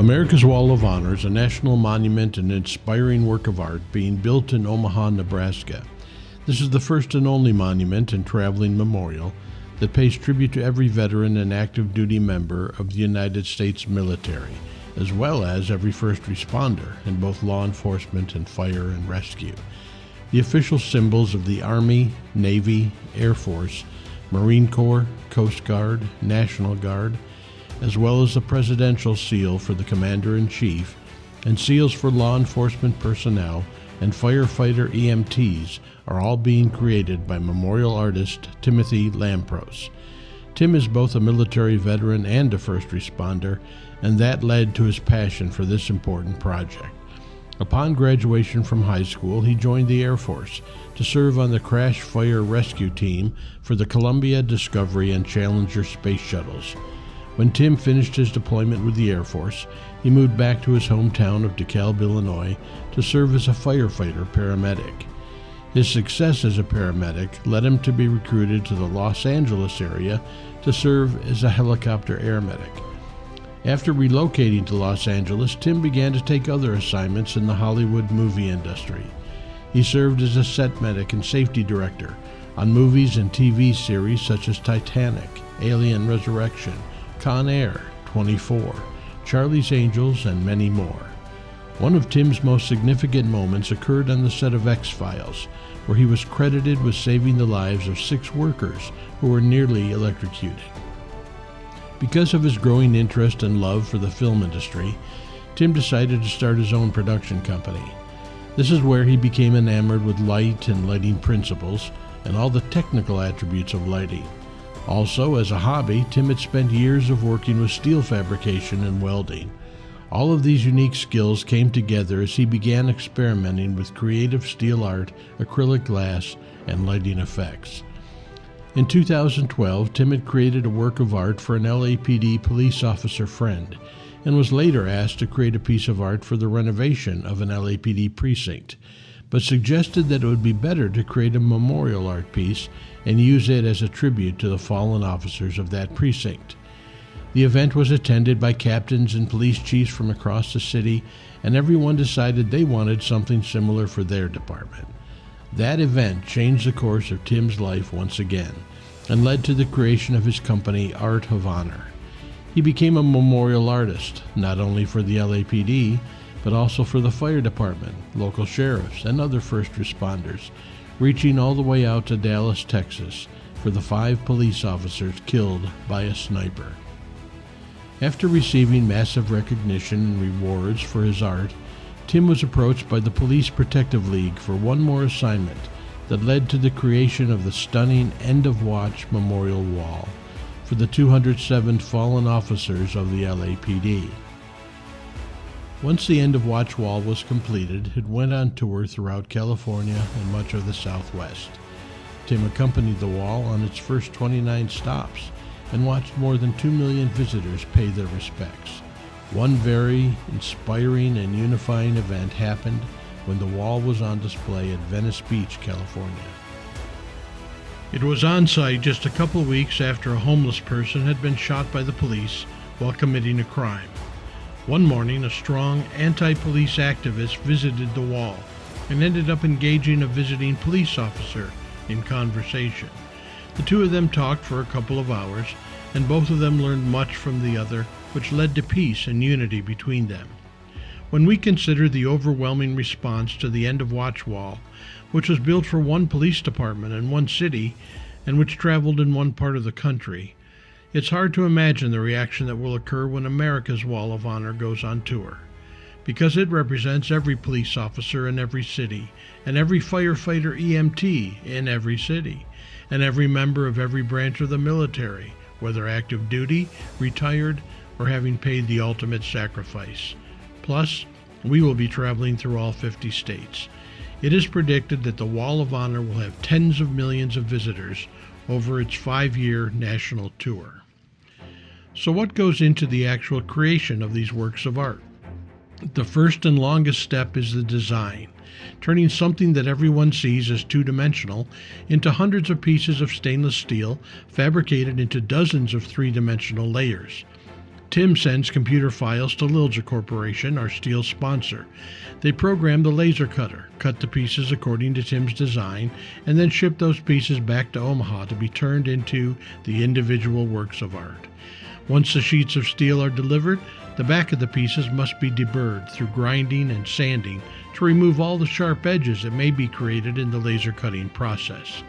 America's Wall of Honor is a national monument and inspiring work of art being built in Omaha, Nebraska. This is the first and only monument and traveling memorial that pays tribute to every veteran and active duty member of the United States military, as well as every first responder in both law enforcement and fire and rescue. The official symbols of the Army, Navy, Air Force, Marine Corps, Coast Guard, National Guard, as well as the presidential seal for the Commander-in-Chief and seals for law enforcement personnel and firefighter EMTs are all being created by memorial artist Timothy Lampros. Tim is both a military veteran and a first responder, and that led to his passion for this important project. Upon graduation from high school, he joined the Air Force to serve on the crash fire rescue team for the Columbia, Discovery, and Challenger space shuttles. When Tim finished his deployment with the Air Force, he moved back to his hometown of DeKalb, Illinois, to serve as a firefighter paramedic. His success as a paramedic led him to be recruited to the Los Angeles area to serve as a helicopter air medic. After relocating to Los Angeles, Tim began to take other assignments in the Hollywood movie industry. He served as a set medic and safety director on movies and TV series such as Titanic, Alien Resurrection, Con Air, 24, Charlie's Angels, and many more. One of Tim's most significant moments occurred on the set of X-Files, where he was credited with saving the lives of 6 workers who were nearly electrocuted. Because of his growing interest and love for the film industry, Tim decided to start his own production company. This is where he became enamored with light and lighting principles and all the technical attributes of lighting. Also, as a hobby, Tim had spent years of working with steel fabrication and welding. All of these unique skills came together as he began experimenting with creative steel art, acrylic glass, and lighting effects. In 2012, Tim had created a work of art for an LAPD police officer friend, and was later asked to create a piece of art for the renovation of an LAPD precinct, but suggested that it would be better to create a memorial art piece and use it as a tribute to the fallen officers of that precinct. The event was attended by captains and police chiefs from across the city, and everyone decided they wanted something similar for their department. That event changed the course of Tim's life once again, and led to the creation of his company, Art of Honor. He became a memorial artist, not only for the LAPD, but also for the fire department, local sheriffs, and other first responders, reaching all the way out to Dallas, Texas, for the 5 police officers killed by a sniper. After receiving massive recognition and rewards for his art, Tim was approached by the Police Protective League for one more assignment that led to the creation of the stunning End of Watch Memorial Wall for the 207 fallen officers of the LAPD. Once the End of Watch Wall was completed, it went on tour throughout California and much of the Southwest. Tim accompanied the wall on its first 29 stops and watched more than 2 million visitors pay their respects. One very inspiring and unifying event happened when the wall was on display at Venice Beach, California. It was on site just a couple weeks after a homeless person had been shot by the police while committing a crime. One morning, a strong anti-police activist visited the wall and ended up engaging a visiting police officer in conversation. The two of them talked for a couple of hours, and both of them learned much from the other, which led to peace and unity between them. When we consider the overwhelming response to the End of Watch Wall, which was built for one police department in one city and which traveled in one part of the country, it's hard to imagine the reaction that will occur when America's Wall of Honor goes on tour, because it represents every police officer in every city, and every firefighter EMT in every city, and every member of every branch of the military, whether active duty, retired, or having paid the ultimate sacrifice. Plus, we will be traveling through all 50 states. It is predicted that the Wall of Honor will have tens of millions of visitors over its 5-year national tour. So what goes into the actual creation of these works of art? The first and longest step is the design, turning something that everyone sees as two-dimensional into hundreds of pieces of stainless steel fabricated into dozens of three-dimensional layers. Tim sends computer files to Lilja Corporation, our steel sponsor. They program the laser cutter, cut the pieces according to Tim's design, and then ship those pieces back to Omaha to be turned into the individual works of art. Once the sheets of steel are delivered, the back of the pieces must be deburred through grinding and sanding to remove all the sharp edges that may be created in the laser cutting process.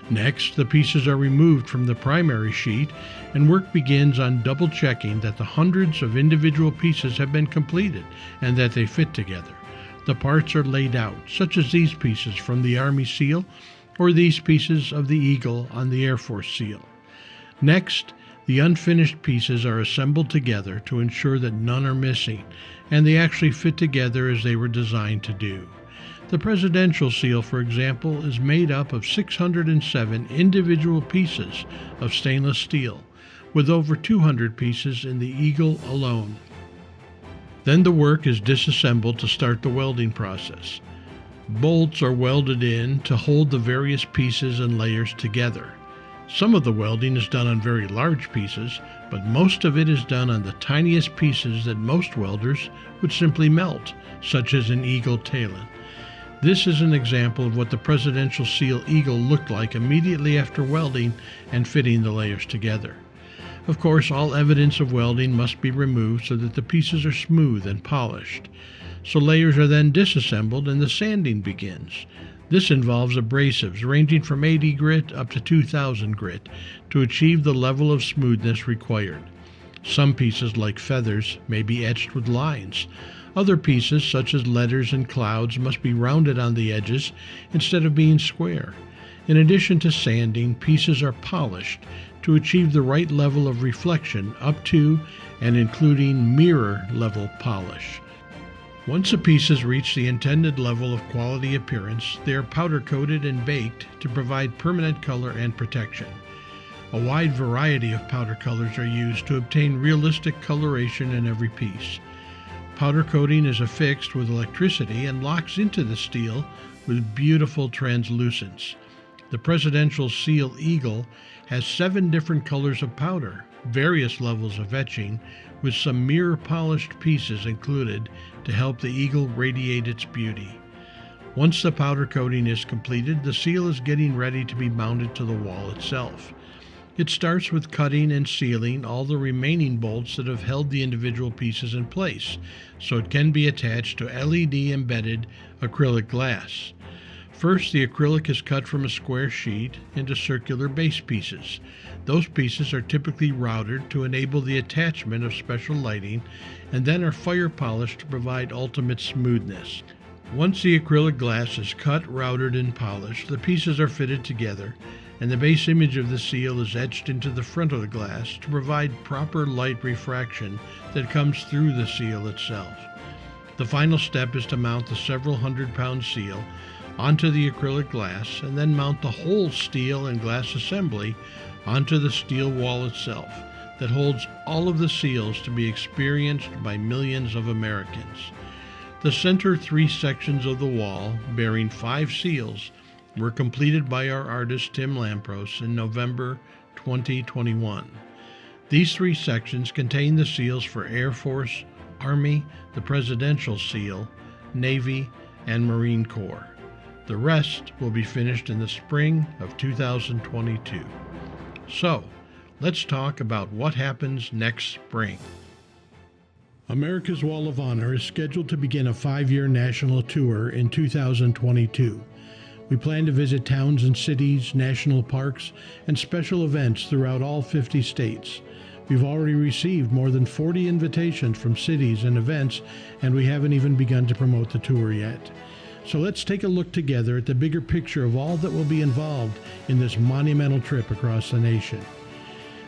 Next, the pieces are removed from the primary sheet, and work begins on double-checking that the hundreds of individual pieces have been completed and that they fit together. The parts are laid out, such as these pieces from the Army Seal or these pieces of the Eagle on the Air Force Seal. Next, the unfinished pieces are assembled together to ensure that none are missing, and they actually fit together as they were designed to do. The Presidential Seal, for example, is made up of 607 individual pieces of stainless steel, with over 200 pieces in the Eagle alone. Then the work is disassembled to start the welding process. Bolts are welded in to hold the various pieces and layers together. Some of the welding is done on very large pieces, but most of it is done on the tiniest pieces that most welders would simply melt, such as an Eagle talon. This is an example of what the Presidential Seal Eagle looked like immediately after welding and fitting the layers together. Of course, all evidence of welding must be removed so that the pieces are smooth and polished. So layers are then disassembled and the sanding begins. This involves abrasives ranging from 80 grit up to 2000 grit to achieve the level of smoothness required. Some pieces, like feathers, may be etched with lines. Other pieces, such as letters and clouds, must be rounded on the edges instead of being square. In addition to sanding, pieces are polished to achieve the right level of reflection up to and including mirror-level polish. Once the pieces reach the intended level of quality appearance, they are powder-coated and baked to provide permanent color and protection. A wide variety of powder colors are used to obtain realistic coloration in every piece. Powder coating is affixed with electricity and locks into the steel with beautiful translucence. The Presidential Seal Eagle has 7 different colors of powder, various levels of etching, with some mirror-polished pieces included to help the Eagle radiate its beauty. Once the powder coating is completed, the seal is getting ready to be mounted to the wall itself. It starts with cutting and sealing all the remaining bolts that have held the individual pieces in place, so it can be attached to LED-embedded acrylic glass. First, the acrylic is cut from a square sheet into circular base pieces. Those pieces are typically routed to enable the attachment of special lighting, and then are fire polished to provide ultimate smoothness. Once the acrylic glass is cut, routed, and polished, the pieces are fitted together, and the base image of the seal is etched into the front of the glass to provide proper light refraction that comes through the seal itself. The final step is to mount the several hundred-pound seal onto the acrylic glass and then mount the whole steel and glass assembly onto the steel wall itself that holds all of the seals to be experienced by millions of Americans. The center 3 sections of the wall, bearing 5 seals, were completed by our artist Tim Lampros in November 2021. These 3 sections contain the seals for Air Force, Army, the Presidential Seal, Navy, and Marine Corps. The rest will be finished in the spring of 2022. So, let's talk about what happens next spring. America's Wall of Honor is scheduled to begin a 5-year national tour in 2022. We plan to visit towns and cities, national parks, and special events throughout all 50 states. We've already received more than 40 invitations from cities and events, and we haven't even begun to promote the tour yet. So let's take a look together at the bigger picture of all that will be involved in this monumental trip across the nation.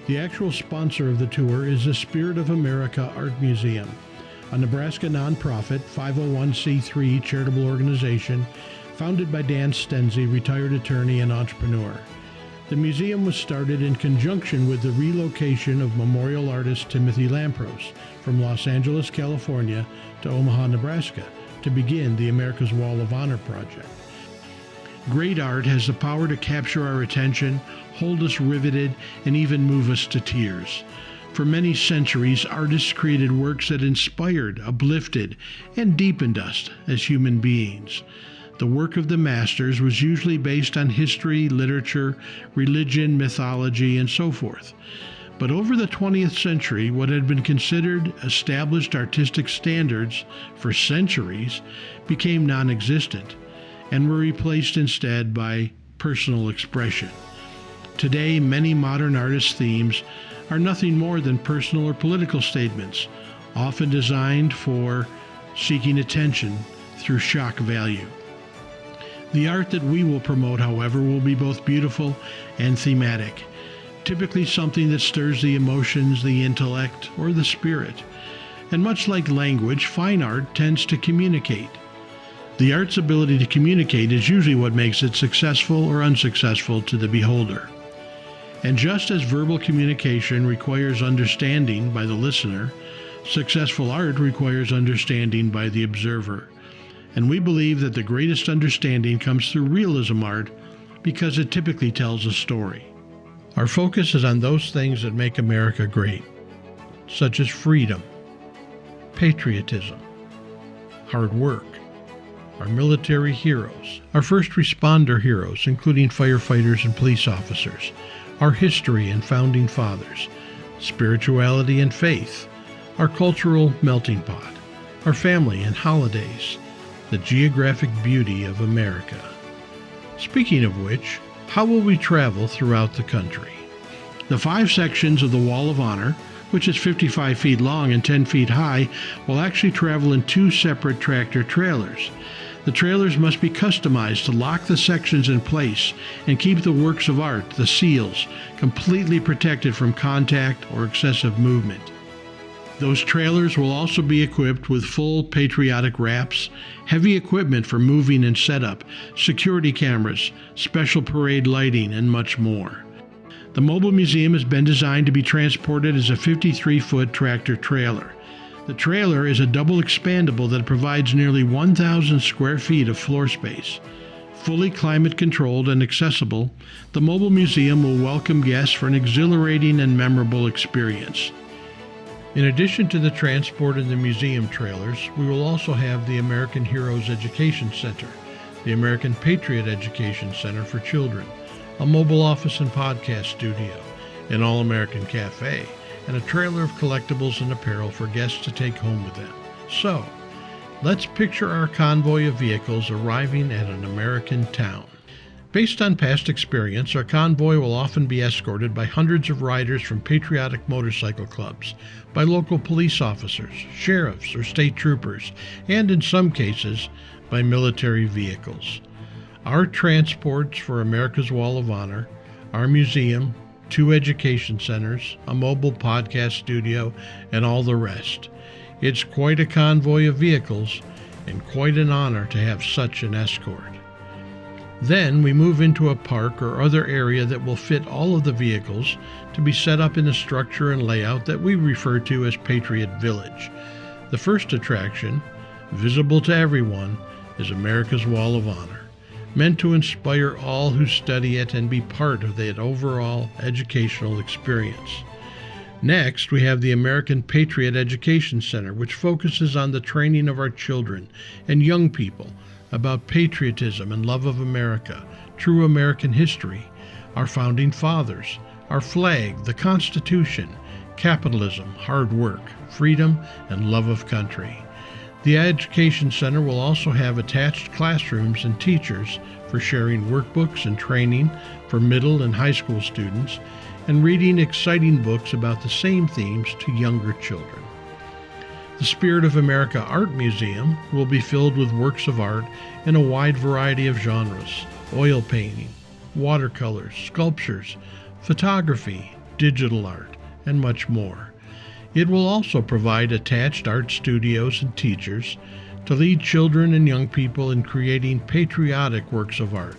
The actual sponsor of the tour is the Spirit of America Art Museum, a Nebraska nonprofit 501c3 charitable organization founded by Dan Stenzi, retired attorney and entrepreneur. The museum was started in conjunction with the relocation of memorial artist Timothy Lampros from Los Angeles, California to Omaha, Nebraska to begin the America's Wall of Honor project. Great art has the power to capture our attention, hold us riveted, and even move us to tears. For many centuries, artists created works that inspired, uplifted, and deepened us as human beings. The work of the masters was usually based on history, literature, religion, mythology, and so forth. But over the 20th century, what had been considered established artistic standards for centuries became non-existent and were replaced instead by personal expression. Today, many modern artists' themes are nothing more than personal or political statements, often designed for seeking attention through shock value. The art that we will promote, however, will be both beautiful and thematic, typically something that stirs the emotions, the intellect, or the spirit. And much like language, fine art tends to communicate. The art's ability to communicate is usually what makes it successful or unsuccessful to the beholder. And just as verbal communication requires understanding by the listener, successful art requires understanding by the observer. And we believe that the greatest understanding comes through realism art because it typically tells a story. Our focus is on those things that make America great, such as freedom, patriotism, hard work, our military heroes, our first responder heroes, including firefighters and police officers, our history and founding fathers, spirituality and faith, our cultural melting pot, our family and holidays, the geographic beauty of America. Speaking of which, how will we travel throughout the country? The 5 sections of the Wall of Honor, which is 55 feet long and 10 feet high, will actually travel in 2 separate tractor trailers. The trailers must be customized to lock the sections in place and keep the works of art, the seals, completely protected from contact or excessive movement. Those trailers will also be equipped with full patriotic wraps, heavy equipment for moving and setup, security cameras, special parade lighting, and much more. The mobile museum has been designed to be transported as a 53-foot tractor trailer. The trailer is a double expandable that provides nearly 1,000 square feet of floor space. Fully climate controlled and accessible, the mobile museum will welcome guests for an exhilarating and memorable experience. In addition to the transport and the museum trailers, we will also have the American Heroes Education Center, the American Patriot Education Center for Children, a mobile office and podcast studio, an All-American Cafe, and a trailer of collectibles and apparel for guests to take home with them. So, let's picture our convoy of vehicles arriving at an American town. Based on past experience, our convoy will often be escorted by hundreds of riders from patriotic motorcycle clubs, by local police officers, sheriffs, or state troopers, and in some cases, by military vehicles. Our transports for America's Wall of Honor, our museum, 2 education centers, a mobile podcast studio, and all the rest. It's quite a convoy of vehicles, and quite an honor to have such an escort. Then we move into a park or other area that will fit all of the vehicles to be set up in a structure and layout that we refer to as Patriot Village. The first attraction, visible to everyone, is America's Wall of Honor, meant to inspire all who study it and be part of that overall educational experience. Next, we have the American Patriot Education Center, which focuses on the training of our children and young people about patriotism and love of America, true American history, our founding fathers, our flag, the Constitution, capitalism, hard work, freedom, and love of country. The Education Center will also have attached classrooms and teachers for sharing workbooks and training for middle and high school students, and reading exciting books about the same themes to younger children. The Spirit of America Art Museum will be filled with works of art in a wide variety of genres: oil painting, watercolors, sculptures, photography, digital art, and much more. It will also provide attached art studios and teachers to lead children and young people in creating patriotic works of art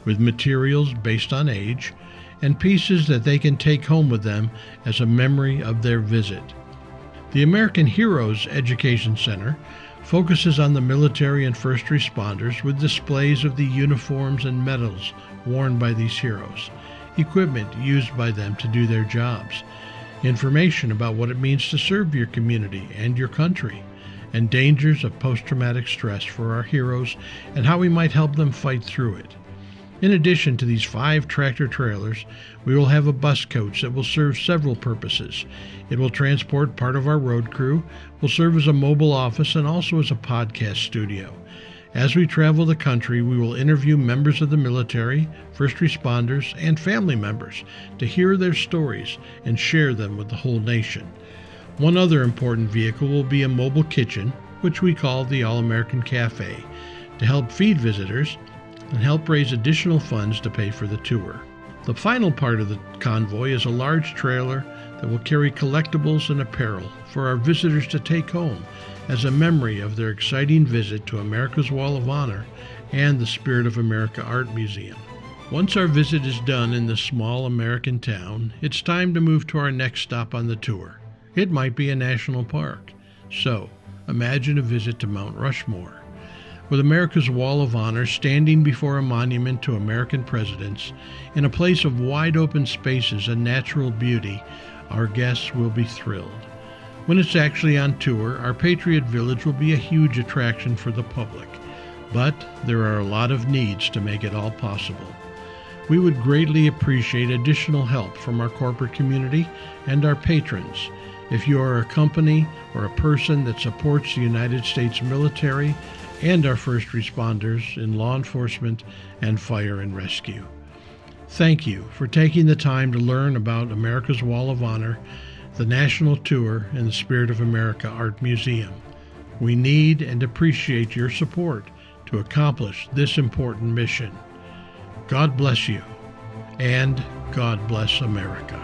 with materials based on age and pieces that they can take home with them as a memory of their visit. The American Heroes Education Center focuses on the military and first responders with displays of the uniforms and medals worn by these heroes, equipment used by them to do their jobs, information about what it means to serve your community and your country, and dangers of post-traumatic stress for our heroes and how we might help them fight through it. In addition to these 5 tractor trailers, we will have a bus coach that will serve several purposes. It will transport part of our road crew, will serve as a mobile office, and also as a podcast studio. As we travel the country, we will interview members of the military, first responders, and family members to hear their stories and share them with the whole nation. One other important vehicle will be a mobile kitchen, which we call the All-American Cafe, to help feed visitors and help raise additional funds to pay for the tour. The final part of the convoy is a large trailer that will carry collectibles and apparel for our visitors to take home as a memory of their exciting visit to America's Wall of Honor and the Spirit of America Art Museum. Once our visit is done in this small American town, it's time to move to our next stop on the tour. It might be a national park. So, imagine a visit to Mount Rushmore. With America's Wall of Honor standing before a monument to American presidents, in a place of wide open spaces and natural beauty, our guests will be thrilled. When it's actually on tour, our Patriot Village will be a huge attraction for the public, but there are a lot of needs to make it all possible. We would greatly appreciate additional help from our corporate community and our patrons. If you are a company or a person that supports the United States military and our first responders in law enforcement and fire and rescue. Thank you for taking the time to learn about America's Wall of Honor, the National Tour, and the Spirit of America Art Museum. We need and appreciate your support to accomplish this important mission. God bless you, and God bless America.